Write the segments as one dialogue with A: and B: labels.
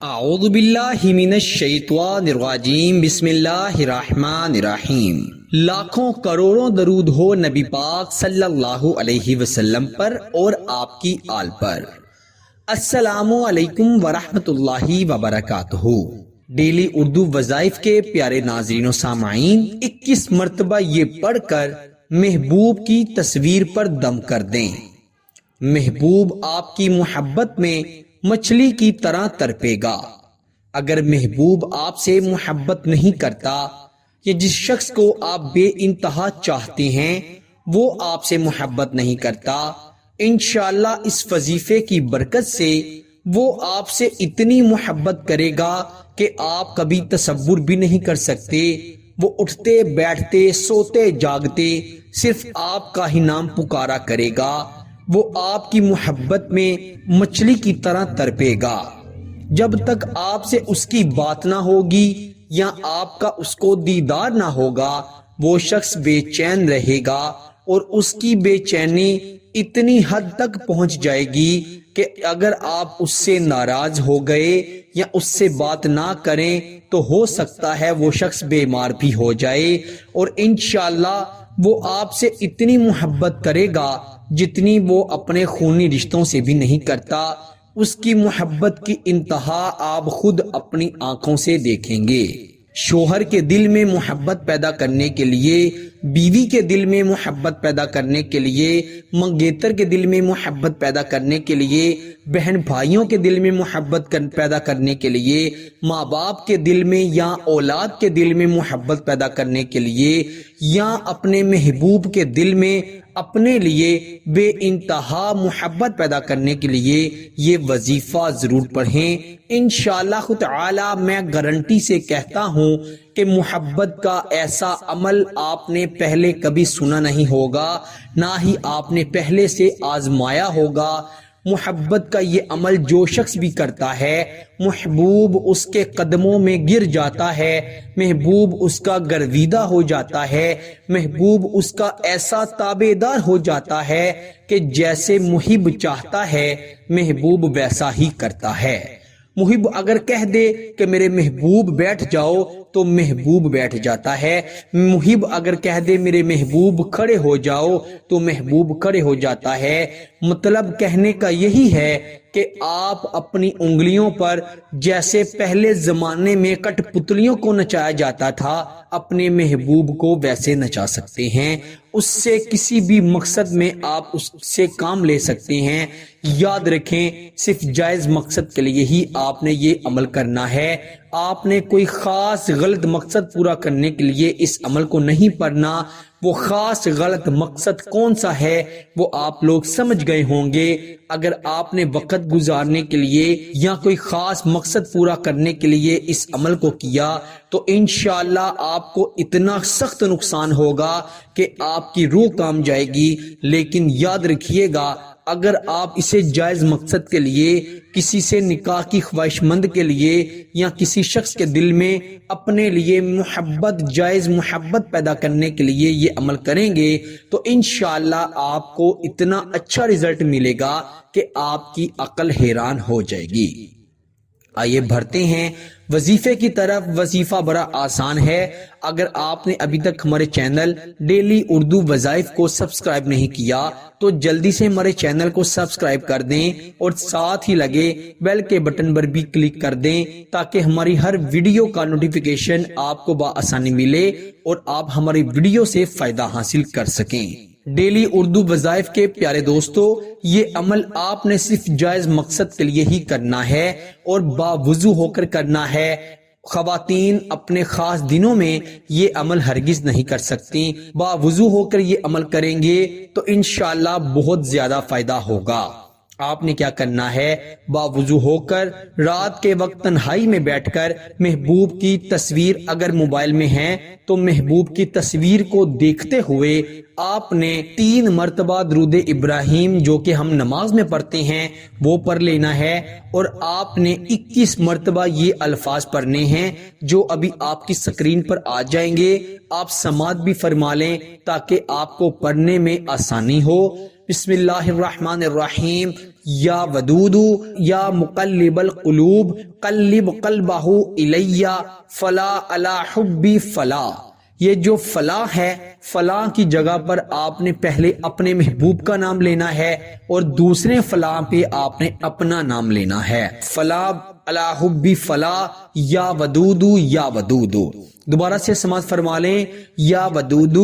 A: اعوذ باللہ من الشیطان الرجیم بسم اللہ الرحمن الرحیم۔ لاکھوں کروڑوں درود ہو نبی پاک صلی اللہ علیہ وسلم پر اور آپ کی آل پر۔ السلام علیکم ورحمۃ اللہ وبرکاتہ۔ ڈیلی اردو وظائف کے پیارے ناظرین و سامعین، 21 مرتبہ یہ پڑھ کر محبوب کی تصویر پر دم کر دیں۔ محبوب آپ کی محبت میں مچھلی کی طرح تڑپے گا۔ اگر محبوب آپ سے محبت نہیں کرتا یا جس شخص کو آپ بے انتہا چاہتے ہیں وہ آپ سے محبت نہیں کرتا، انشاءاللہ اس وظیفے کی برکت سے وہ آپ سے اتنی محبت کرے گا کہ آپ کبھی تصور بھی نہیں کر سکتے۔ وہ اٹھتے بیٹھتے سوتے جاگتے صرف آپ کا ہی نام پکارا کرے گا۔ وہ آپ کی محبت میں مچھلی کی طرح تڑپے گا۔ جب تک آپ سے اس کی بات نہ ہوگی یا آپ کا اس کو دیدار نہ ہوگا، وہ شخص بے چین رہے گا، اور اس کی بے چینی اتنی حد تک پہنچ جائے گی کہ اگر آپ اس سے ناراض ہو گئے یا اس سے بات نہ کریں تو ہو سکتا ہے وہ شخص بیمار بھی ہو جائے، اور انشاءاللہ وہ آپ سے اتنی محبت کرے گا جتنی وہ اپنے خونی رشتوں سے بھی نہیں کرتا۔ اس کی محبت کی انتہا آپ خود اپنی آنکھوں سے دیکھیں گے۔ شوہر کے دل میں محبت پیدا کرنے کے لیے، بیوی کے دل میں محبت پیدا کرنے کے لیے، منگیتر کے دل میں محبت پیدا کرنے کے لیے، بہن بھائیوں کے دل میں محبت پیدا کرنے کے لیے، ماں باپ کے دل میں یا اولاد کے دل میں محبت پیدا کرنے کے لیے، یا اپنے محبوب کے دل میں اپنے لیے بے انتہا محبت پیدا کرنے کے لیے یہ وظیفہ ضرور پڑھیں۔ انشاءاللہ تعالی میں گارنٹی سے کہتا ہوں کہ محبت کا ایسا عمل آپ نے پہلے کبھی سنا نہیں ہوگا، نہ ہی آپ نے پہلے سے آزمایا ہوگا۔ محبت کا یہ عمل جو شخص بھی کرتا ہے، محبوب اس کے قدموں میں گر جاتا ہے، محبوب اس کا گرویدہ ہو جاتا ہے، محبوب اس کا ایسا تابعدار ہو جاتا ہے کہ جیسے محب چاہتا ہے محبوب ویسا ہی کرتا ہے۔ محب اگر کہہ دے کہ میرے محبوب بیٹھ جاؤ تو محبوب بیٹھ جاتا ہے، محب اگر کہہ دے میرے محبوب کھڑے ہو جاؤ تو محبوب کھڑے ہو جاتا ہے۔ مطلب کہنے کا یہی ہے کہ آپ اپنی انگلیوں پر جیسے پہلے زمانے میں کٹ پتلیوں کو نچایا جاتا تھا، اپنے محبوب کو ویسے نچا سکتے ہیں۔ اس سے کسی بھی مقصد میں آپ اس سے کام لے سکتے ہیں۔ یاد رکھیں، صرف جائز مقصد کے لیے ہی آپ نے یہ عمل کرنا ہے۔ آپ نے کوئی خاص غلط مقصد پورا کرنے کے لیے اس عمل کو نہیں پڑھنا۔ وہ خاص غلط مقصد کون سا ہے وہ آپ لوگ سمجھ گئے ہوں گے۔ اگر آپ نے وقت گزارنے کے لیے یا کوئی خاص مقصد پورا کرنے کے لیے اس عمل کو کیا تو انشاءاللہ آپ کو اتنا سخت نقصان ہوگا کہ آپ کی روح کام جائے گی۔ لیکن یاد رکھیے گا، اگر آپ اسے جائز مقصد کے لیے، کسی سے نکاح کی خواہش مند کے لیے یا کسی شخص کے دل میں اپنے لیے محبت، جائز محبت پیدا کرنے کے لیے یہ عمل کریں گے تو انشاءاللہ آپ کو اتنا اچھا رزلٹ ملے گا کہ آپ کی عقل حیران ہو جائے گی۔ آئیے بڑھتے ہیں وظیفے کی طرف۔ وظیفہ بڑا آسان ہے۔ اگر آپ نے ابھی تک ہمارے چینل ڈیلی اردو وظائف کو سبسکرائب نہیں کیا تو جلدی سے ہمارے چینل کو سبسکرائب کر دیں اور ساتھ ہی لگے بیل کے بٹن پر بھی کلک کر دیں تاکہ ہماری ہر ویڈیو کا نوٹیفیکیشن آپ کو بآسانی ملے اور آپ ہماری ویڈیو سے فائدہ حاصل کر سکیں۔ ڈیلی اردو وظائف کے پیارے دوستو، یہ عمل آپ نے صرف جائز مقصد کے لیے ہی کرنا ہے اور باوضو ہو کر کرنا ہے۔ خواتین اپنے خاص دنوں میں یہ عمل ہرگز نہیں کر سکتی۔ باوضو ہو کر یہ عمل کریں گے تو انشاءاللہ بہت زیادہ فائدہ ہوگا۔ آپ نے کیا کرنا ہے، باوضو ہو کر رات کے وقت تنہائی میں بیٹھ کر محبوب کی تصویر اگر موبائل میں ہے تو محبوب کی تصویر کو دیکھتے ہوئے آپ نے 3 مرتبہ درود ابراہیم جو کہ ہم نماز میں پڑھتے ہیں وہ پڑھ لینا ہے، اور آپ نے 21 مرتبہ یہ الفاظ پڑھنے ہیں جو ابھی آپ کی سکرین پر آ جائیں گے۔ آپ سماعت بھی فرما لیں تاکہ آپ کو پڑھنے میں آسانی ہو۔ بسم اللہ الرحمن الرحیم، یا ودود یا مقلب القلوب قلب قلبہ الیہ فلا علی حبی فلا. یہ جو فلاں ہے، فلاں کی جگہ پر آپ نے پہلے اپنے محبوب کا نام لینا ہے اور دوسرے فلاں پہ آپ نے اپنا نام لینا ہے. فلا علی حبی فلا یا ودود یا ودود. دوبارہ سے سماعت فرما لیں. یا ودود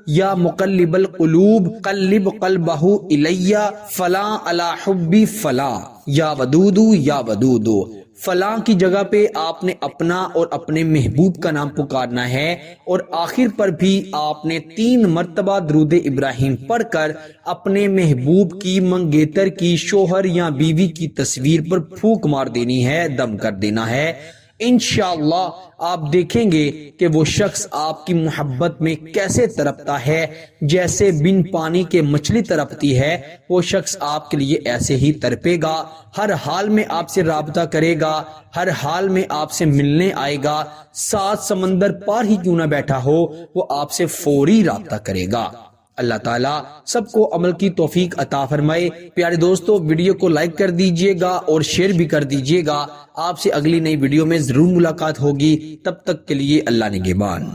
A: یا مقلب القلوب قلب قلبہ الیہ فلا علی حبی فلا یا ودود یا ودود. فلاں کی جگہ پہ آپ نے اپنا اور اپنے محبوب کا نام پکارنا ہے اور آخر پر بھی آپ نے 3 مرتبہ درود ابراہیم پڑھ کر اپنے محبوب کی، منگیتر کی، شوہر یا بیوی کی تصویر پر پھونک مار دینی ہے، دم کر دینا ہے. انشاءاللہ آپ دیکھیں گے کہ وہ شخص آپ کی محبت میں کیسے تڑپتا ہے. جیسے بن پانی کے مچھلی تڑپتی ہے، وہ شخص آپ کے لیے ایسے ہی تڑپے گا. ہر حال میں آپ سے رابطہ کرے گا، ہر حال میں آپ سے ملنے آئے گا. 7 سمندر پار ہی کیوں نہ بیٹھا ہو، وہ آپ سے فوری رابطہ کرے گا. اللہ تعالیٰ سب کو عمل کی توفیق عطا فرمائے. پیارے دوستو، ویڈیو کو لائک کر دیجئے گا اور شیئر بھی کر دیجئے گا. آپ سے اگلی نئی ویڈیو میں ضرور ملاقات ہوگی. تب تک کے لیے اللہ نگہبان.